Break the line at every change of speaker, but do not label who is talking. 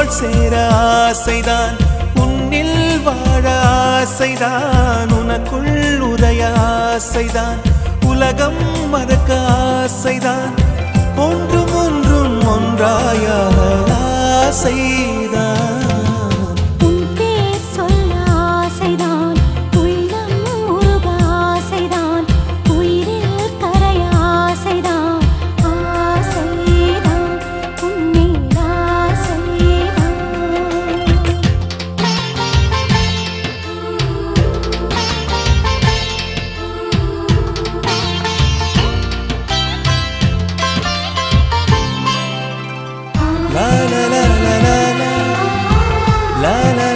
தோள் சேர ஆசைதான், உன்னில் வாழ ஆசைதான், உனக்குள் உரைய ஆசைதான், உலகம் மறக்க ஆசைதான், ஒன்றும் ஒன்றும் ஒன்றாய ஆசைதான். La la la la la la la la